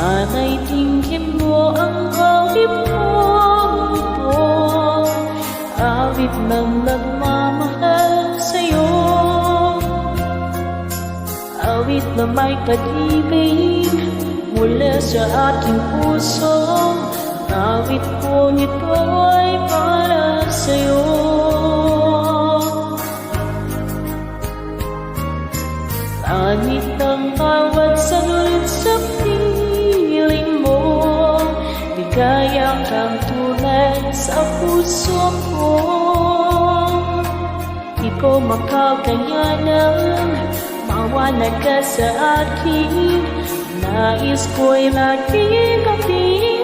Sana'y tingin mo ang awit kong ito, awit ng nagmamahal sa'yo, awit na may pag-ibig mula sa aking puso. Awit ko nito'y para sa'yo. Anit ang bawat sagot sa piling mo, ligaya kang tulad sa puso ko. Di ko makakayanan mawala ka sa akin, nais ko'y laging kapit